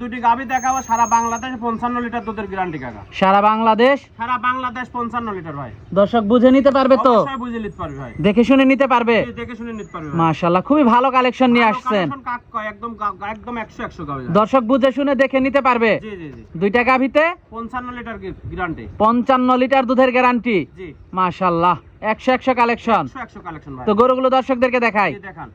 দুটি গাভী দেখাবো সারা বাংলাদেশ 55 লিটার দুধের গ্যারান্টি কাকা। সারা বাংলাদেশ 55 লিটার ভাই। দর্শক বুঝে নিতে পারবে তো? অবশ্যই বুঝে নিতে পারবে ভাই। দেখে শুনে নিতে পারবে? দেখে শুনে নিতে পারবে ভাই। মাশাআল্লাহ খুবই ভালো কালেকশন নিয়ে আসছেন। একদম 100 গাভী। দর্শক বুঝে শুনে দেখে নিতে পারবে? জি জি জি। দুইটা গাভীতে 55 লিটার গ্যারান্টি। 55 লিটার দুধের গ্যারান্টি। জি। মাশাআল্লাহ 100 কালেকশন। 100 কালেকশন ভাই। তো গরুগুলো দর্শকদেরকে দেখাই। জি দেখান।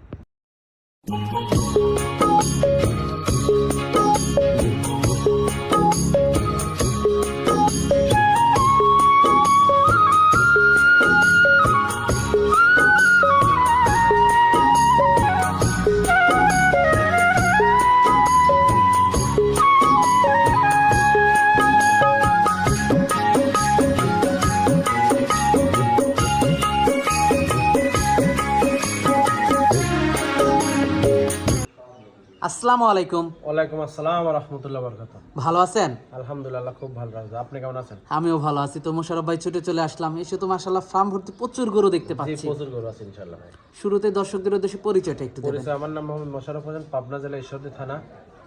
আসসালামু আলাইকুম। ওয়ালাইকুম আসসালাম ওয়া রাহমাতুল্লাহি ওয়া বারাকাতুহু। ভালো আছেন? আলহামদুলিল্লাহ খুব ভালো আছি। আপনি কেমন আছেন? আমিও ভালো আছি। তো মোশাররফ ভাই ছুটে চলে আসলাম। এসে তো মাশাআল্লাহ ফার্ম ভর্তি প্রচুর গরু দেখতে জি পাচ্ছি। প্রচুর গরু আছে ইনশাআল্লাহ ভাই। শুরুতে দর্শকদের উদ্দেশ্যে পরিচয়টা একটু দেবেন। পরিচয় আমার নাম মোহাম্মদ মোশাররফ হোসেন, পাবনা জেলা ঈশ্বরদী থানা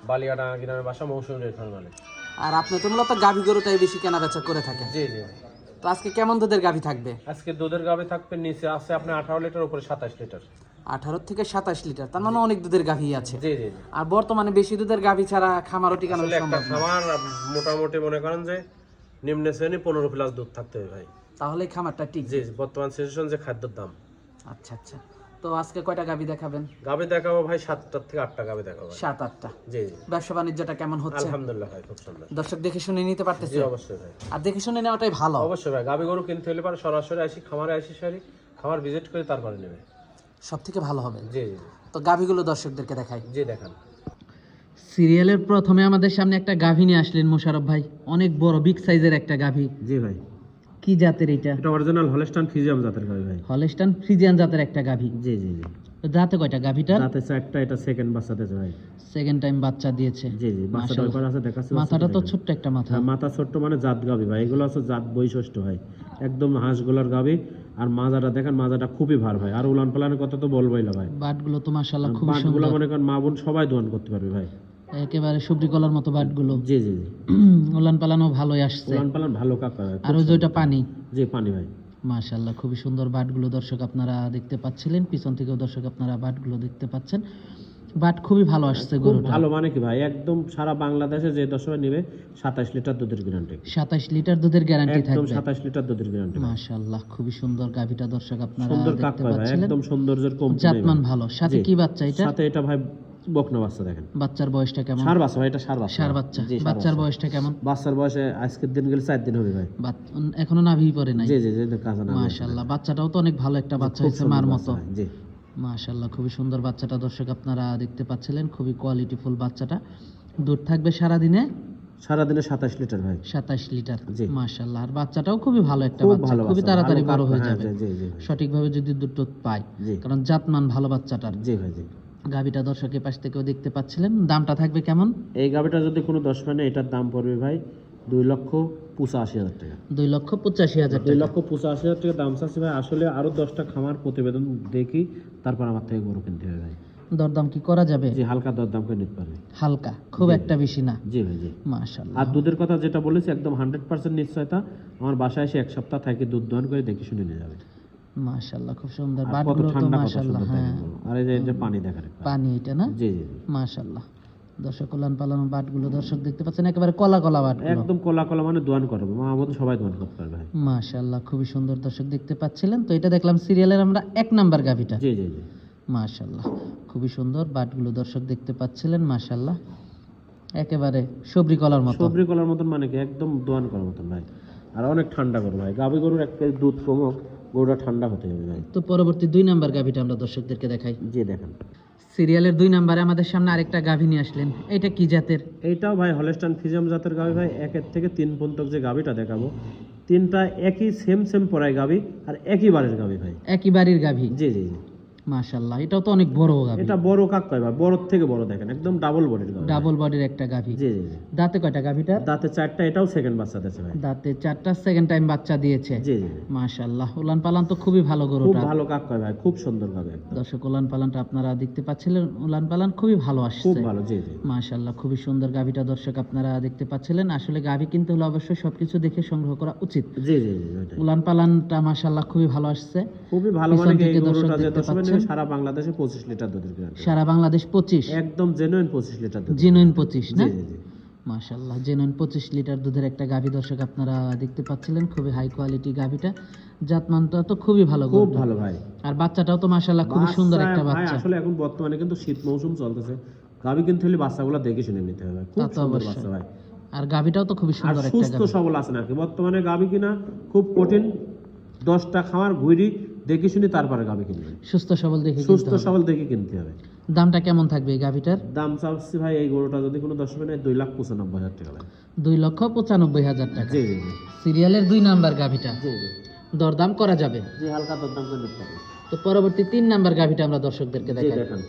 বালিয়াডাঙ্গা গ্রামের বাসা, মৌসুমী ডেয়ারি ফার্ম মালিক। আর আপনি তো মূলত গাভী গরুটাই বেশি কেনা বেচা করে থাকেন। জি জি। তো আজকে কেমন দুধের গাভী থাকবে? আজকে দুধের গাভী থাকবে, নিচে আছে আপনার 18 লিটার, উপরে 27 লিটার। 18 থেকে 27 লিটার, তার মানে অনেক দুধের গাভী আছে। জি জি জি। আর বর্তমানে বেশি দুধের গাভী ছাড়া খামারও টিকানো আসলে একটা সম্ভব না। খামার মোটামুটি মনে করেন যে নিম্ন শ্রেণী 15 প্লাস দুধ থাকতে হবে ভাই। তাহলে এই খামারটা ঠিক। জি বর্তমান সিচুয়েশন যে খাদ্যের দাম। আচ্ছা আচ্ছা। তো আজকে কয়টা গাভী দেখাবেন? গাভী দেখাবো ভাই 7টা থেকে 8টা গাভী দেখাবো। 7-8টা। জি জি। ব্যবসা বাণিজ্যটা কেমন হচ্ছে? আলহামদুলিল্লাহ ভাই খুব সুন্দর। দর্শক দেখে শুনে নিতে জি পারতেছে? অবশ্যই ভাই। আর দেখে শুনে নেওয়াটাই ভালো। অবশ্যই ভাই, গাভী গরু কিনতে হলে পরে সরাসরি আসি খামারে, আসি সারি খামার ভিজিট করে তারপরে নেবে, সব থেকে ভালো হবে। জি জি। তো গাভীগুলো দর্শকদেরকে দেখাই। জি দেখান। সিরিয়ালের প্রথমে আমাদের সামনে একটা গাভী নিয়ে আসলেন মোশাররফ ভাই, অনেক বড় বিগ সাইজের একটা গাভী। জি ভাই। কি জাতের এটা? এটা অরিজিনাল হলস্টাইন ফ্রিজিয়াম জাতের গাভী ভাই। হলস্টাইন ফ্রিজিয়ান জাতের একটা গাভী। জি জি জি। তো দাঁতে কয়টা গাভীটার? দাঁতে চারটা, এটা সেকেন্ড বাচ্চা দিয়েছে ভাই। সেকেন্ড টাইম বাচ্চা দিয়েছে। জি জি, বাচ্চাটা ওই পারে আছে দেখাচ্ছে। মাথাটা তো ছোট্ট একটা মাথা। মাথা ছোট্ট মানে জাত গাভী ভাই, এগুলো আছে জাত বৈশিষ্ট্য ভাই, একদম হাঁসগুলোর গাভী। আর মাজাটা দেখেন, মাজাটা খুবই ভার ভাই। আর উলান পালানের কথা তো বলবোই না ভাই। বাটগুলো তো মাশাআল্লাহ খুব সুন্দর। বাটগুলো মনে করেন মা বোন সবাই দোয়ান করতে পারবে ভাই, একেবারে সবজি কলার মতো বাটগুলো। জি জি জি। উলান পালানো ভালোই আসছে। উলান পালান ভালো কাকা ভাই। আর ওই যে ওইটা পানি। জি পানি ভাই। মাশাআল্লাহ খুবই সুন্দর বাটগুলো দর্শক আপনারা দেখতে পাচ্ছিলেন, পিছন থেকেও দর্শক আপনারা বাটগুলো দেখতে পাচ্ছেন। বাট খুবই ভালো আসছে গরুটা। ভালো মানে কি ভাই, একদম সারা বাংলাদেশে যে দর্শক নেবে 27 লিটার দুধের গ্যারান্টি। 27 লিটার দুধের গ্যারান্টি থাকবে। একদম 27 লিটার দুধের গ্যারান্টি। মাশাআল্লাহ খুবই সুন্দর গাভীটা দর্শক আপনারা সুন্দর দেখতে কাকা ভাই, পাচ্ছিলেন। একদম সৌন্দর্যের কম নেই। জাতমান ভালো। সাথে কি বাচ্চা এটা? সাথে এটা ভাই বকনা বাচ্চা দেখেন। বাচ্চার বয়সটা কেমন? ষাঁড় বাচ্চা ভাই, এটা ষাঁড় বাচ্চা। ষাঁড় বাচ্চা। জি, বাচ্চার বয়সটা কেমন? বাচ্চার বয়সে আজকের দিন গেলে 4 দিন হবে ভাই। এখনো নাভি পড়ে নাই? জি জি জি, কাঁচা না। মাশাআল্লাহ বাচ্চাটাও তো অনেক ভালো একটা বাচ্চা হয়েছে মার মতো। জি মাশাআল্লাহ খুবই সুন্দর বাচ্চাটা দর্শক আপনারা দেখতে পাচ্ছিলেন, খুবই কোয়ালিটিফুল বাচ্চাটা। দুধ থাকবে সারা দিনে? সারা দিনে 27 লিটার ভাই। 27 লিটার। জি। মাশাআল্লাহ। আর বাচ্চাটাও খুবই ভালো একটা খুব বাচ্চা, ভালো খুবই বাচ্চা, তাড়াতাড়ি ভালো বড় কাকা, হয়ে হ্যাঁ, যাবে জি জি। সঠিকভাবে যদি দুধ পায়, জি। কারণ জাতমান ভালো বাচ্চাটার। জি ভাই জি। গাভীটা দর্শকের পাশ থেকেও দেখতে পাচ্ছিলেন। দামটা থাকবে কেমন? এই গাভীটা যদি কোনো 10 মানে এটার দাম পড়বে ভাই 2,85,000 টাকা। 2,85,000 টাকা। 2,85,000 টাকা দাম চাচ্ছি ভাই। আসলে আরো 10টা খামার প্রতিবেদন দেখি তারপর আমার থেকে গরু কিনতে হবে ভাই। দরদাম কি করা যাবে? জি হালকা দরদাম করে নিতে পারবে। হালকা, খুব একটা বেশি না। জি ভাই জি। মাশাআল্লাহ। আর দুধের কথা যেটা বলেছি একদম 100% নিশ্চয়তা। আমার বাসায় এসে 1 সপ্তাহ থেকে দুধ দহন করে দেখে শুনে নিয়ে যাবে। মাশাআল্লাহ খুব সুন্দর আর কত বাটগুলো তো ঠান্ডা, কত মাশাআল্লাহ। সুন্দর হ্যাঁ দেখেন। আর এই যে পানি দেখেন, পানি এটা না? জি জি জি। মাশাআল্লাহ দর্শক উলান পালানো বাটগুলো দর্শক দেখতে পাচ্ছেন, একেবারে কলা কলা বাটগুলো। একদম কলা কলা মানে দোয়ান করবে, মা আমাদের সবাই দোয়ান করতে পারবে ভাই। মাশাআল্লাহ খুবই সুন্দর দর্শক দেখতে পাচ্ছিলেন। তো এটা দেখলাম সিরিয়ালের আমরা 1 নাম্বার গাভীটা। জি জি জি। মাশাআল্লাহ খুবই সুন্দর বাটগুলো দর্শক দেখতে পাচ্ছিলেন। মাশাআল্লাহ একেবারে সবরি কলার মতো। সবরি কলার মতন মানে কি, একদম দোয়ান করার মতন ভাই। আর অনেক ঠান্ডা করবে ভাই। গাভী গরুর এক কেজি দুধ কমক, গরুটা ঠান্ডা হতে হবে ভাই। তো পরবর্তী 2 নাম্বার গাভীটা আমরা দর্শকদেরকে দেখাই। জি দেখেন। সিরিয়ালের 2 নাম্বারে আমাদের সামনে আরেকটা গাভী নিয়ে আসলেন। এটা কি জাতের? এইটাও ভাই হলস্টাইন ফ্রিজিয়াম জাতের গাভী ভাই। 1 থেকে 3 পর্যন্ত যে গাভীটা দেখাবো, 3টা একই সেম পরায় গাভী আর একই বারের গাভী ভাই। একই বাড়ির গাভী। জি জি জি। মাশাআল্লাহ, এটাও তো অনেক বড় গাভী। এটা বড় কাক কয় ভাই, বড় থেকে বড় দেখেন, একদম ডাবল বডির গাভী। ডাবল বডির একটা গাভী। জি জি জি। দাঁতে কয়টা গাভীটার? দাঁতে 4টা, এটাও সেকেন্ড বাচ্চা দিয়েছে ভাই। দাঁতে 4টা, সেকেন্ড টাইম বাচ্চা দিয়েছে। জি জি জি। মাশাআল্লাহ, উলান পালান তো খুবই ভালো খুব গরুটা। ভালো কাক কয় ভাই, খুব সুন্দর গাভী একদম। দর্শক, উলান পালানটা আপনারা দেখতে পাচ্ছিলেন, উলান পালান খুবই ভালো খুব আসছে। ভালো। জি জি। মাশাআল্লাহ, খুবই সুন্দর গাভীটা দর্শক আপনারা দেখতে পাচ্ছিলেন। আসলে গাভী কিনতে হলে অবশ্যই সবকিছু দেখে সংগ্রহ করা উচিত। জি জি জি ওইটাই। উলান পালানটা মাশাআল্লাহ খুবই ভালো আসছে। খুবই ভালো, পিছন মানে এই থেকে দর্শক গরুটা যে দেখতে 10 মিনিটে পাচ্ছেন। সারা বাংলাদেশে 25 লিটার দুধের গ্যারান্টি। সারা বাংলাদেশ 25, একদম জেনুইন 25 লিটার দুধ। জেনুইন 25 না? জি জি জি। মাশাআল্লাহ, জেনুইন 25 লিটার দুধের একটা গাভী দর্শক আপনারা দেখতে পাচ্ছিলেন। খুবই হাই কোয়ালিটি গাভীটা, জাতমানটা তো খুবই ভালো খুব গরুটা। ভালো ভাই। আর বাচ্চাটাও তো মাশাআল্লাহ খুবই সুন্দর একটা ভাই বাচ্চা। আসলে এখন বর্তমানে কিন্তু শীত মৌসুম চলতেছে, গাভী কিনতে হলে বাচ্চাগুলো দেখে শুনে নিতে হবে। খুব তা তো সুন্দর অবশ্যই। বাচ্চা ভাই। আর গাভীটাও তো খুবই আর সুন্দর একটা সুস্থ গাভী। সবল আছে নাকি বর্তমানে গাভী কিনা খুব কঠিন। 10টা খাওয়ার ঘুরি দেখে শুনে তারপরে গাভী কিনবেন। সুস্থ সবল দেখে সুস্থ কিনতে হবে। সবল দেখে কিনতে হবে। দামটা কেমন থাকবে এই গাভীটার? দাম চাচ্ছি ভাই এই গরুটা যদি কোনো দর্শক নেয় 2,95,000 টাকা ভাই। 2,95,000 টাকা। জি জি জি। সিরিয়ালের 2 নাম্বার গাভীটা, জি জি দরদাম করা যাবে। জি, হালকা দরদাম করে নিতে পারবেন। তো পরবর্তী 3 নাম্বার গাভীটা আমরা দর্শকদেরকে জি দেখাই। দেখেন,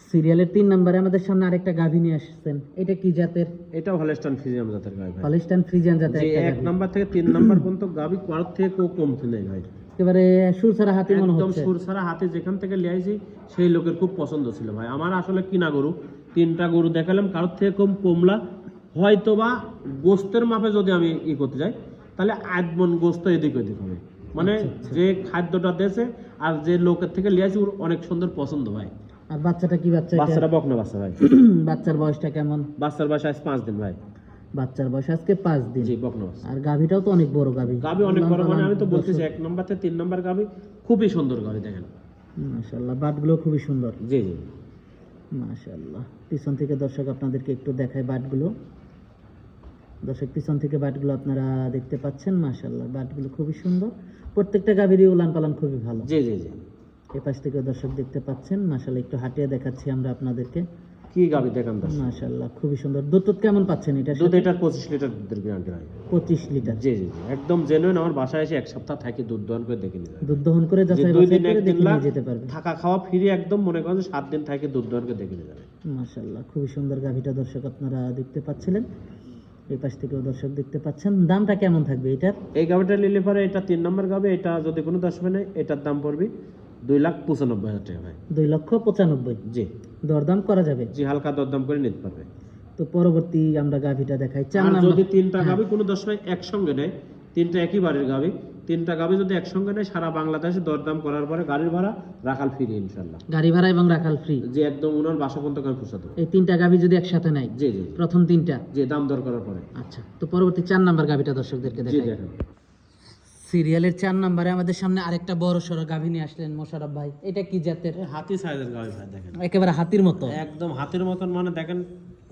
সিরিয়ালের 3 নাম্বারে আমাদের সামনে আরেকটা গাভী নিয়ে আসছেন। এটা কি জাতের? এটাও হলস্টাইন ফ্রিজিয়ান জাতের গাভী ভাই। হলিস্টাইন ফ্রিজিয়ান জাতের যে একটা 1 গাভী। নাম্বার থেকে 3 নাম্বার পর্যন্ত গাভী কারোর থেকে কেউ কমতি নেই ভাই। একেবারে সুরসারা হাতি মনে একদম হচ্ছে। সুর ছাড়া হাতে যেখান থেকে লিয়াইছি সেই লোকের খুব পছন্দ ছিল ভাই। আমার আসলে কিনা গরু 3টা গরু দেখালাম, কারোর থেকে কমলা হয়তো বা গোস্তের মাপে যদি আমি করতে যাই তাহলে 8 মণ গোস্ত এদিক ওদিক হবে। মানে যে খাদ্যটা দিয়েছে আর যে লোকের থেকে লিয়াইছি ওর অনেক সুন্দর পছন্দ ভাই। আর বাচ্চাটা কি বাচ্চা এটা? বাচ্চাটা বকনা বাচ্চা ভাই। বাচ্চার বয়সটা কেমন? বাচ্চার বয়স আজ 5 দিন ভাই। বাচ্চার বয়স আজকে 5 দিন। জি বকনা বাচ্চা। আর গাভীটাও তো অনেক বড় গাভী। গাভী অনেক বড়, মানে আমি তো বলতেছি 1 নাম্বার থেকে 3 নাম্বার গাভী খুবই সুন্দর গাভী দেখেন। মাশাআল্লাহ, বাটগুলো খুবই সুন্দর। জি জি। মাশাআল্লাহ, পিছন থেকে দর্শক আপনাদেরকে একটু দেখায় বাটগুলো। দর্শক, পিছন থেকে বাটগুলো আপনারা দেখতে পাচ্ছেন। মাশাআল্লাহ, বাটগুলো খুবই সুন্দর। প্রত্যেকটা গাভীরই উলান পালান খুবই ভালো। জি জি জি। এই পাশ থেকে দর্শক দেখতে পাচ্ছেন। মাশাআল্লাহ, একটু হাঁটিয়ে দেখাচ্ছি আমরা আপনাদেরকে। কি গাভী দেখেন দর্শক। মাশাআল্লাহ, খুবই সুন্দর। দুধ কেমন পাচ্ছেন এটা? দুধ এটার 25 লিটার দুধের গ্যারান্টি ভাই। 25 লিটার। জি জি জি, একদম জেনুইন। আমার বাসায় এসে 1 সপ্তাহ থাকি দুধ দহন করে দেখে নিয়ে যাবে। দুধ দহন করে যাচাই দুই বাছাই দিন করে 1 দিন দেখে লাগ নিয়ে যেতে পারবে। থাকা খাওয়া ফ্রি একদম, মনে করেন যে 7 দিন থাকি দুধ দহন করে দেখে নিয়ে যাবে। মাশাআল্লাহ, খুবই সুন্দর গাভীটা দর্শক আপনারা দেখতে পাচ্ছিলেন। এই পাশ থেকেও দর্শক দেখতে পাচ্ছেন। দামটা কেমন থাকবে এটার? এই গাভিটা নিলে পরে এটা 3 নম্বর গাভি। এটা যদি কোনো দর্শক নেয় এটার দাম পড়বে 2,95,000 টাকা ভাই। 2,95,000। জি দরদাম করা যাবে। জি, হালকা দরদাম করে নিতে পারবে। তো পরবর্তী আমরা গাভীটা দেখাই। 4 আর নাম্বার। যদি 3টা গাভি কোনো দর্শক একসঙ্গে নেয়, 3টা একই বাড়ির গাভি, 3টা গাভি যদি একসঙ্গে নেয় সারা বাংলাদেশে দরদাম করার পরে গাড়ির ভাড়া রাখাল ফ্রি ইনশাল্লাহ। গাড়ি ভাড়া এবং রাখাল ফ্রি। যে একদম ওনার বাসা পর্যন্ত আমি পৌঁছে দেবো। এই 3টা গাভী যদি একসাথে নেয়? জি জি জি। প্রথম 3টা? যে দাম দর করার পরে। আচ্ছা, তো পরবর্তী 4 নাম্বার গাভীটা দর্শকদেরকে জি দেখাই। দেখেন, সিরিয়ালের 4 নাম্বারে আমাদের সামনে আরেকটা বড় সড়ো গাভী নিয়ে আসলেন মোশাররফ ভাই। এটা কি জাতের? হাতি সাইজের গাভি ভাই দেখেন, একেবারে হাতির মতো। একদম হাতির মতন। মানে দেখেন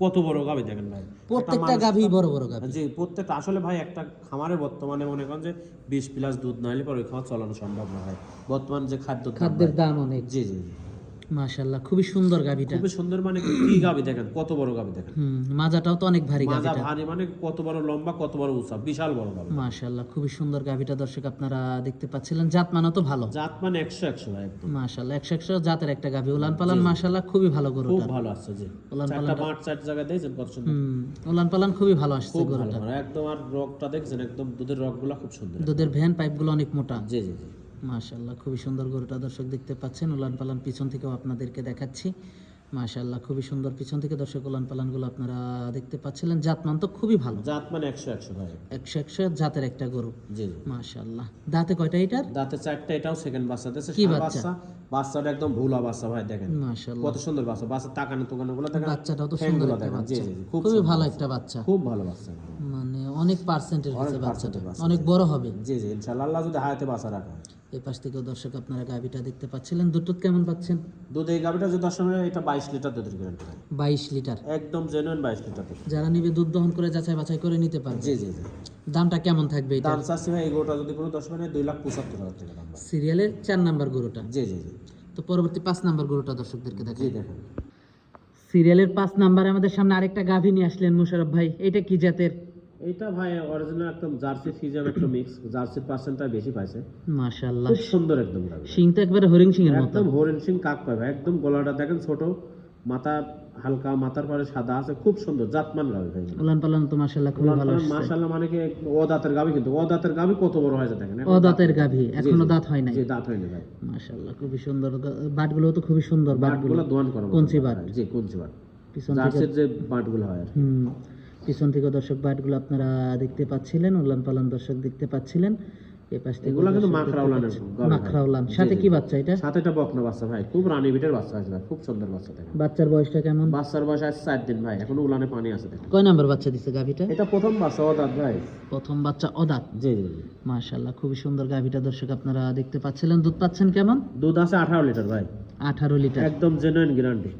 কত বড় গাভি দেখেন ভাই। প্রত্যেকটা গাভী বড় বড় গাভী। জি প্রত্যেকটা। আসলে ভাই একটা খামারে বর্তমানে মনে করেন যে 20 প্লাস দুধ না হলে পরে ওই খামার চালানো সম্ভব না ভাই। বর্তমান যে খাদ্যের দাম অনেক। জি জি জি। মাশাআল্লাহ, খুবই সুন্দর গাভীটা। খুবই সুন্দর। মানে কি গাভি দেখেন, কত বড় গাভি দেখেন। মাজাটাও তো অনেক ভারী মাজা গাভীটা। ভারী, মানে কত বড় লম্বা, কত বড় উঁচা, বিশাল বড় গাভি। মাশাআল্লাহ, খুবই সুন্দর গাভীটা দর্শক আপনারা দেখতে পাচ্ছিলেন। জাত মানও তো ভালো। জাত মানে 100 ভাই একদম। মাশাআল্লাহ, 100 জাতের একটা গাভী। উলান পালান মাশাআল্লাহ খুবই ভালো খুব গরুটা। ভালো আসছে জি। উলান চারটা মাঠ 4 জায়গায় দিয়েছেন, কত সুন্দর। উলান পালান খুবই ভালো আসছে খুব ভালো গরুটা। মানে একদম। আর রগটা দেখছেন একদম, দুধের রগগুলো খুব সুন্দর। দুধের ভ্যান পাইপগুলো অনেক মোটা। জি জি জি। মাশাআল্লাহ, খুবই সুন্দর গরুটা দর্শক দেখতে পাচ্ছেন। উলান পালান পিছন থেকেও আপনাদেরকে দেখাচ্ছি। মাশাআল্লাহ, খুবই সুন্দর পিছন থেকে দর্শক উলান পালানগুলো আপনারা দেখতে পাচ্ছিলেন। জাতমান তো খুবই ভালো। জাত মানে 100 ভাই। 100 জাতের একটা গরু। জি জি। মাশাআল্লাহ, দাঁতে কয়টা এটার? দাঁতে 4টা, এটাও সেকেন্ড বাচ্চা দিয়েছে। কি ষাঁড় বাচ্চা? বাচ্চাটা একদম ভুলা বাচ্চা ভাই দেখেন মাশাআল্লাহ, কত সুন্দর বাচ্চা। বাচ্চা তাকানো গুলো দেখেন, বাচ্চাটাও তো সুন্দর ঠ্যাংগুলো একটা দেখেন। জি বাচ্চা। জি জি, খুব খুবই সুন্দর ভালো বাচ্চা। একটা বাচ্চা। খুব ভালো বাচ্চা। মানে অনেক পার্সেন্টেজ হচ্ছে অনেক বাচ্চাটা। percentage বাচ্চা। অনেক বড় হবে। জি জি ইনশাআল্লাহ, আল্লাহ যদি হায়াতে বাচ্চা রাখা হয়। এই পাশ থেকেও দর্শক আপনারা গাভীটা দেখতে পাচ্ছিলেন। দুধ কেমন পাচ্ছেন? দুধ এই গাভিটা যদি 10 মিনিট, এটা 22 লিটার দুধের গ্যারান্টি ভাই। 22 লিটার। একদম জেনুইন 22 লিটার দুধ। যারা নিবে দুধ দহন করে যাচাই বাছাই করে নিতে পারবে। জি জি জি। দামটা কেমন থাকবে এটা? দাম চাচ্ছি ভাই এই গরুটা যদি কোনো 10 মিনিট 2,75,000 টাকা দাম ভাই। সিরিয়ালের 4 নাম্বার গরুটা। জি জি জি। তো পরবর্তী 5 নাম্বার গরুটা দর্শকদেরকে জি দেখাই। দেখেন, সিরিয়ালের 5 নাম্বারে আমাদের সামনে আরেকটা গাভী নিয়ে আসলেন মোশাররফ ভাই। এটা কি জাতের? এটা ভাই অরিজিনাল একদম জার্সি ফিজিয়াম একটা মিক্স, জার্সির পার্সেন্টটা বেশি পাইছে, মাশাআল্লাহ খুব সুন্দর একদম গাভী। শিং তো একবারে হরিণ শিং এর মতো, একদম হরিণ সিং কাক পাবে, একদম গলাটা দেখেন ছোট, মাথা হালকা, মাথার পরে সাদা আছে, খুব সুন্দর জাতমান গাভী ভাই। উলান পালান তো মাশাআল্লাহ খুব ভালো আসছে। মাশাআল্লাহ মানে কি ও দাঁতের গাভী, কিন্তু ও দাঁতের গাভী কত বড় হয়েছে দেখেন, ও দাঁতের গাভী, এখনো দাঁত হয় নাই। জি দাঁত হয়নি ভাই। মাশাআল্লাহ খুবই সুন্দর, বাটগুলো তো খুবই সুন্দর, বাটগুলো দোয়ান করা কঞ্চি বাট, জি কঞ্চি বাট, পিছন থেকে জার্সির যে বাটগুলো হয় আর কি। পিছন থেকে দর্শক বাটগুলো আপনারা দেখতে পাচ্ছিলেন, উলান পালান দর্শক দেখতে পাচ্ছিলেন। এই পাশ থেকে এগুলো কিন্তু মাখরা উলানের গাভী। মাখরা উলান, সাথে কি বাচ্চা এটা? সাথে এটা বকনা বাচ্চা ভাই, খুব রানী বিটের বাচ্চা আছে ভাই, খুব সুন্দর বাচ্চা দেখেন। বাচ্চার বয়সটা কেমন? বাচ্চার বয়স আজ 4 দিন ভাই, এখনো উলানে পানি আছে দেখেন। কয় নাম্বার বাচ্চা দিছে গাভীটা? এটা প্রথম বাচ্চা ও দাঁত ভাই। প্রথম বাচ্চা অদাঁত। জি জি জি। মাশাআল্লাহ খুবই সুন্দর গাভীটা দর্শক আপনারা দেখতে পাচ্ছিলেন। দুধ পাচ্ছেন কেমন? দুধ আছে 18 লিটার ভাই, 18 লিটার, একদম জেনুইন গ্যারান্টি।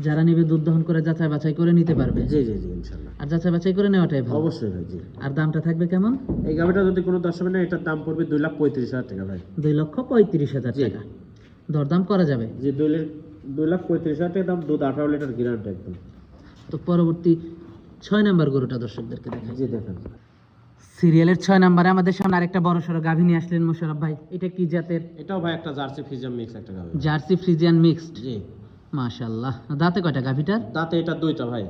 যারা নিবে দুধ দহন করে যাচাই বাছাই করে নিতে পারবে। জি জি জি ইনশাআল্লাহ। আর যাচাই বাছাই করে নেওয়াটাই ভালো। অবশ্যই ভাই জি। আর দামটা থাকবে কেমন? এই গাভিটা যদি কোনো দর্শক নেয়, এটার দাম পড়বে 2,35,000 টাকা ভাই। 2,35,000 জি। টাকা, দরদাম করা যাবে। যে 2,35,000 টাকা দাম, দুধ 18 লিটার গ্যারান্টি একদম। তো পরবর্তী 6 নাম্বার গরুটা দর্শকদেরকে দেখাই। জি দেখেন। সিরিয়ালের 6 নম্বরে আমাদের সামনে আরেকটা বড় সড়ো গাভী নিয়ে আসলেন মোশাররফ ভাই। এটা কি জাতের? এটাও ভাই একটা জার্সি ফিজিয়াম মিক্স একটা গাভি। Jersey Friesian mixed. জি। মাশাআল্লাহ, দাঁতে কয়টা গাভীটার? দাঁতে এটা দুইটা ভাই।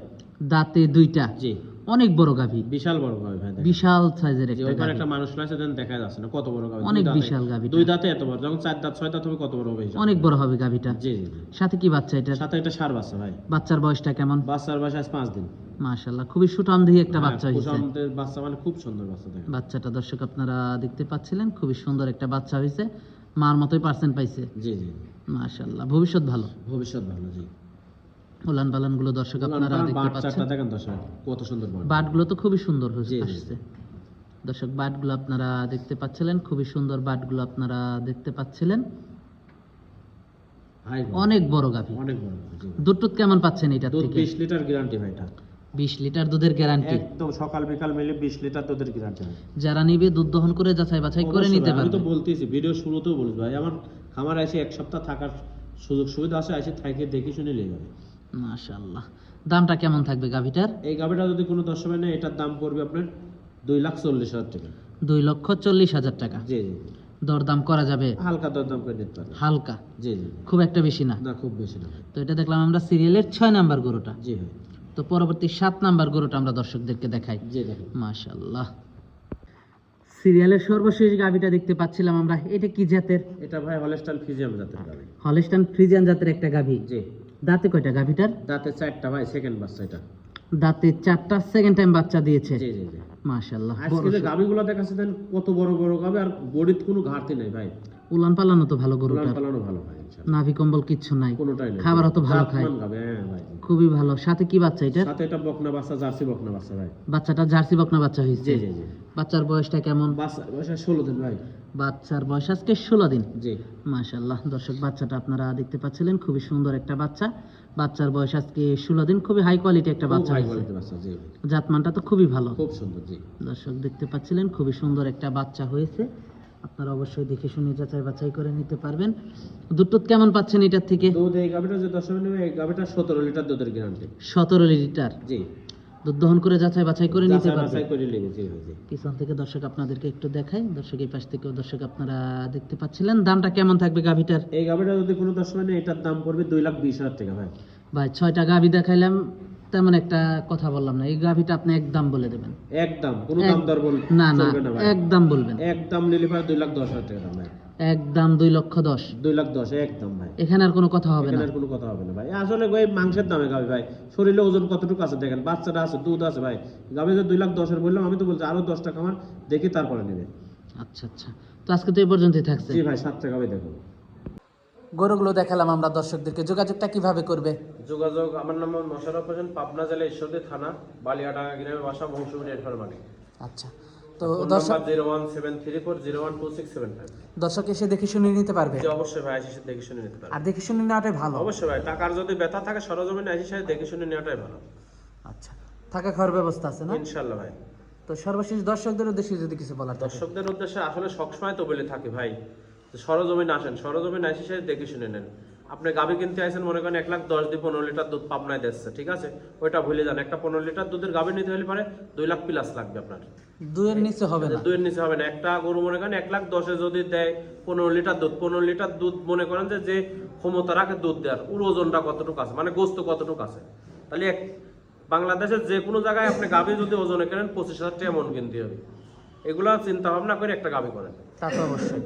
দাঁতে দুইটা, জি। অনেক বড় গাভী, বিশাল বড় গাভি ভাই দেখেন। বিশাল সাইজের যে একটা ওইখানে গাভী, একটা মানুষ আছে দেন, দেখা যাচ্ছে না কত বড় গাভি। অনেক বিশাল গাভী, দুই দাঁতে এত বড়, যখন 4 দাঁত 6 দাঁত হবে কত বড় হবে হিসাব। অনেক বড় হবে গাভীটা। জি জি জি। সাথে কি বাচ্চা এটার? সাথে একটা ষাঁড় বাচ্চা ভাই। বাচ্চার বয়সটা কেমন? বাচ্চার বয়স আজ 5 দিন। মাশাআল্লাহ খুবই সুঠামদেহী একটা হ্যাঁ, বাচ্চা হয়েছে। কুসুমদের বাচ্চা মানে খুব সুন্দর বাচ্চা দেখেন। বাচ্চাটা দর্শক আপনারা দেখতে পাচ্ছিলেন, খুবই সুন্দর একটা বাচ্চা হয়েছে, মার মতোই পার্সেন্ট পাইছে। জি জি। মাশাআল্লাহ ভবিষ্যৎ ভালো। ভবিষ্যৎ ভালো জি। উলান পালান গুলো দর্শক আপনারা দেখতে বাচ্চাটা পাচ্ছেন, দেখেন দর্শক কত সুন্দর বাট। বাট গুলো তো খুবই সুন্দর জি, জি। আসছে। দর্শক বাট গুলো আপনারা দেখতে পাচ্ছিলেন, খুবই সুন্দর বাট গুলো আপনারা দেখতে পাচ্ছিলেন। হাই অনেক বড় গাভী, অনেক বড় জি। দুধ টুধ কেমন পাচ্ছেন এটা দুধ থেকে? 20 লিটার গ্যারান্টি ভাই এটা। 20 লিটার দুধের গ্যারান্টি। একদম সকাল বিকাল মিলে 20 লিটার দুধের গ্যারান্টি। যারা নিবে দুধ দহন করে যাচাই বাছাই করে নিতে আমি পারবে। তো বলতেছি, ভিডিও শুরুতেও বলছি ভাই, আমার খামার এসে 1 সপ্তাহ থাকার সুযোগ সুবিধা আছে, এসে থেকে দেখে শুনে নিয়ে যাবে। মাশাআল্লাহ, দামটা কেমন থাকবে গাভীটার? এই গাভিটা যদি কোনো দর্শক নেয়, এটার দাম পড়বে আপনার 2,40,000 টাকা। 2,40,000 টাকা, জি জি। দরদাম করা যাবে হালকা দরদাম করে নিতে পারবে। হালকা, জি জি। খুব একটা বেশি না। না খুব বেশি না। তো এটা দেখলাম আমরা সিরিয়ালের 6 নাম্বার গরুটা। জি ভাই। তো পরবর্তী 7 নাম্বার গরুটা আমরা দর্শকদেরকে দেখাই। জি দেখেন। মাশাআল্লাহ, সিরিয়ালের সর্বশেষ গাভীটা দেখতে পাচ্ছিলাম আমরা। এটা কি জাতের? এটা ভাই হলস্টাইন ফিজিয়াম জাতের গাভি। হলস্টাইন ফ্রিজিয়ান জাতের একটা গাভী। জি। দাঁতে কয়টা গাভীটার? দাঁতে 4টা ভাই, সেকেন্ড বাচ্চা এটা। দাঁতে 4টা, সেকেন্ড টাইম বাচ্চা দিয়েছে। জি জি জি। মাশাআল্লাহ, আজকে যে গাভিগুলো দেখাচ্ছে দেন কত বড় বড় গাভি, আর বডির কোনো ঘাটতি নাই ভাই। উলান পালানো তো ভালো উলান গরুটার, পালানো ভালো ভাই ইনশাআল্লাহ। নাভি কম্বল কিচ্ছু নাই, কোনোটাই নাই। খাবারও তো ভালো খায়, জাতমান গাভি, হ্যাঁ ভাই। খুবই ভালো। সাথে কি বাচ্চা এটা? সাথে এটা বকনা বাচ্চা, জার্সি বকনা বাচ্চা ভাই। বাচ্চাটা জার্সি বকনা বাচ্চা হয়েছে। জি জি জি। বাচ্চার বয়সটা কেমন? বাচ্চা বয়স 16 দিন ভাই। বাচ্চার বয়স আজকে 16 দিন। জি। মাশাআল্লাহ, দর্শক বাচ্চাটা আপনারা দেখতে পাচ্ছিলেন, খুবই সুন্দর একটা বাচ্চা। বাচ্চার বয়স আজকে 16 দিন, খুবই হাই কোয়ালিটি একটা খুব বাচ্চা হাই হয়েছে। কোয়ালিটি বাচ্চা জি ভাই। জাতমানটা তো খুবই ভালো। খুব সুন্দর জি। দর্শক দেখতে পাচ্ছিলেন, খুবই সুন্দর একটা বাচ্চা হয়েছে। আপনারা অবশ্যই দেখে শুনে যাচাই বাছাই করে নিতে পারবেন। দুধ টুধ কেমন পাচ্ছেন এটার থেকে? দুধ এই গাভিটা যে দর্শক নেবে, এই গাভিটা 17 লিটার দুধের গ্যারান্টি। 17 লিটার জি। দুধ দহন করে যাচাই বাছাই করে নিতে যাচাই পারবেন। বাছাই করে নেবে জি ভাই জি। পিছন থেকে দর্শক আপনাদেরকে একটু দেখাই। দর্শক এই পাশ থেকেও দর্শক আপনারা দেখতে পাচ্ছিলেন। দামটা কেমন থাকবে গাভিটার? এই গাভিটা যদি কোনো দর্শক নেয়, এটার দাম পড়বে 2,20,000 টাকা ভাই। ভাই 6টা গাভি দেখাইলাম, তেমন একটা কথা বললাম না। এই গাভিটা আপনি একদম বলে দেবেন। একদম কোনো দাম দর বল না না, চলবে না ভাই। একদম বলবেন। একদম নিলে ভাই 2,10,000 টাকা দাম ভাই। একদম 2,10,000। 2,10,000 একদম ভাই। এখানে আর কোনো কথা হবে না। এখানে আর কোনো কথা হবে না ভাই। আসলে ভাই মাংসের দামে গাভি ভাই, শরীরে ওজন কতটুকু আছে দেখেন, বাচ্চাটা আছে, দুধ আছে ভাই। গাভি যে 2,10,000 বললাম, আমি তো বলছি আরো 10 টাকা আমার দেখে তারপরে নেবে। আচ্ছা আচ্ছা, তো আজকে তো এই পর্যন্তই থাকছে। জি ভাই, 7 টাকা ভাই দেখো। গরুগুলো দেখালাম আমরা দর্শকদেরকে। যোগাযোগটা কিভাবে করবে? যোগাযোগ, আমার নাম মোশাররফ হোসেন, পাবনা জেলা ঈশ্বরদী থানা, বালিয়াডাঙ্গা গ্রামের বাসা, বংশবিড়ি এরফার মাটি। আচ্ছা, তো দর্শক 01734012675। দর্শক এসে দেখে শুনে নিতে পারবে। জি অবশ্যই ভাই, এসে দেখে শুনে নিতে পারবে। আর দেখে শুনে নেওয়াটাই ভালো। অবশ্যই ভাই, টাকার যদি ব্যথা থাকে সরজমিনে এসে দেখে শুনে নেওয়াটাই ভালো। আচ্ছা, থাকা খাওয়ার ব্যবস্থা আছে না? ইনশাআল্লাহ ভাই। তো সর্বশেষ দর্শকদের উদ্দেশ্যে যদি কিছু বলার থাকে? দর্শকদের উদ্দেশ্যে আসলে সবসময় তো বলে থাকি ভাই, যে সরজমিনে আসেন, সরজমিনে এসে দেখে শুনে নেন। আপনি গাভী কিনতে আইছেন মনে করেন 1,10,000 দিয়ে 15 লিটার দুধ পাবনায় দিচ্ছে, ঠিক আছে, ওইটা ভুলে যান। একটা 15 লিটার দুধের গাভী নিতে হলে পারে 2 লাখ প্লাস লাগবে আপনার। 2 এর নিচে হবে না। 2 এর নিচে হবে না। একটা গরু মনে করেন 1,10,000 যদি দেয় 15 লিটার দুধ, 15 লিটার দুধ মনে করেন যে ক্ষমতা রাখে দুধ দেওয়ার, ওর ওজনটা কতটুকু আছে, মানে গোস্ত কতটুকু আছে, তাহলে বাংলাদেশের যে কোনো জায়গায় আপনি গাভী যদি ওজনে কেনেন 25,000 টাকা মন কিনতে হবে। এগুলা চিন্তা ভাবনা করে একটা গাভী করেন। তা তো অবশ্যই,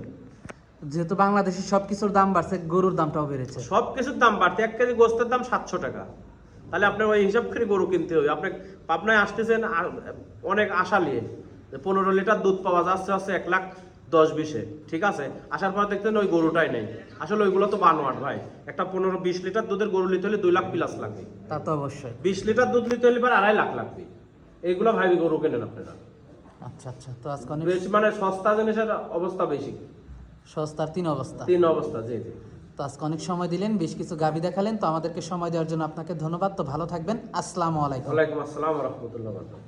যেহেতু বাংলাদেশে সবকিছুর দাম বাড়ছে, গরুর দামটাও বেড়েছে। সব কিছুর দাম বাড়তে, 1 কেজি গোস্তের দাম 700 টাকা, তাহলে আপনার ওই হিসাব করে গরু কিনতে হবে। আপনি পাবনায় আসতেছেন অনেক আশা নিয়ে, 15 লিটার দুধ পাওয়া যাচ্ছে 1,10,20-এ, ঠিক আছে, আসার পর দেখতেন ওই গরুটাই নেই। আসলে ওইগুলো তো বানোয়াট ভাই। একটা 15-20 লিটার দুধের গরু নিতে হলে 2 লাখ প্লাস লাগবে। তা তো অবশ্যই। 20 লিটার দুধ নিতে হলে পরে 2.5 লাখ লাগবে। এইগুলো ভাই গরু কেনেন আপনারা। আচ্ছা আচ্ছা, তো আজকে অনেক বেশি মানে সস্তা জিনিসের অবস্থা বেশি, সস্তার 3 অবস্থা। 3 অবস্থা, জি জি। তো আজকে অনেক সময় দিলেন, বেশ কিছু গাভী দেখালেন, তো আমাদেরকে সময় দেওয়ার জন্য আপনাকে ধন্যবাদ। তো ভালো থাকবেন, আসসালামু আলাইকুম। ওয়ালাইকুম আসসালাম ওয়া রাহমাতুল্লাহি ওয়া বারাকাতুহু।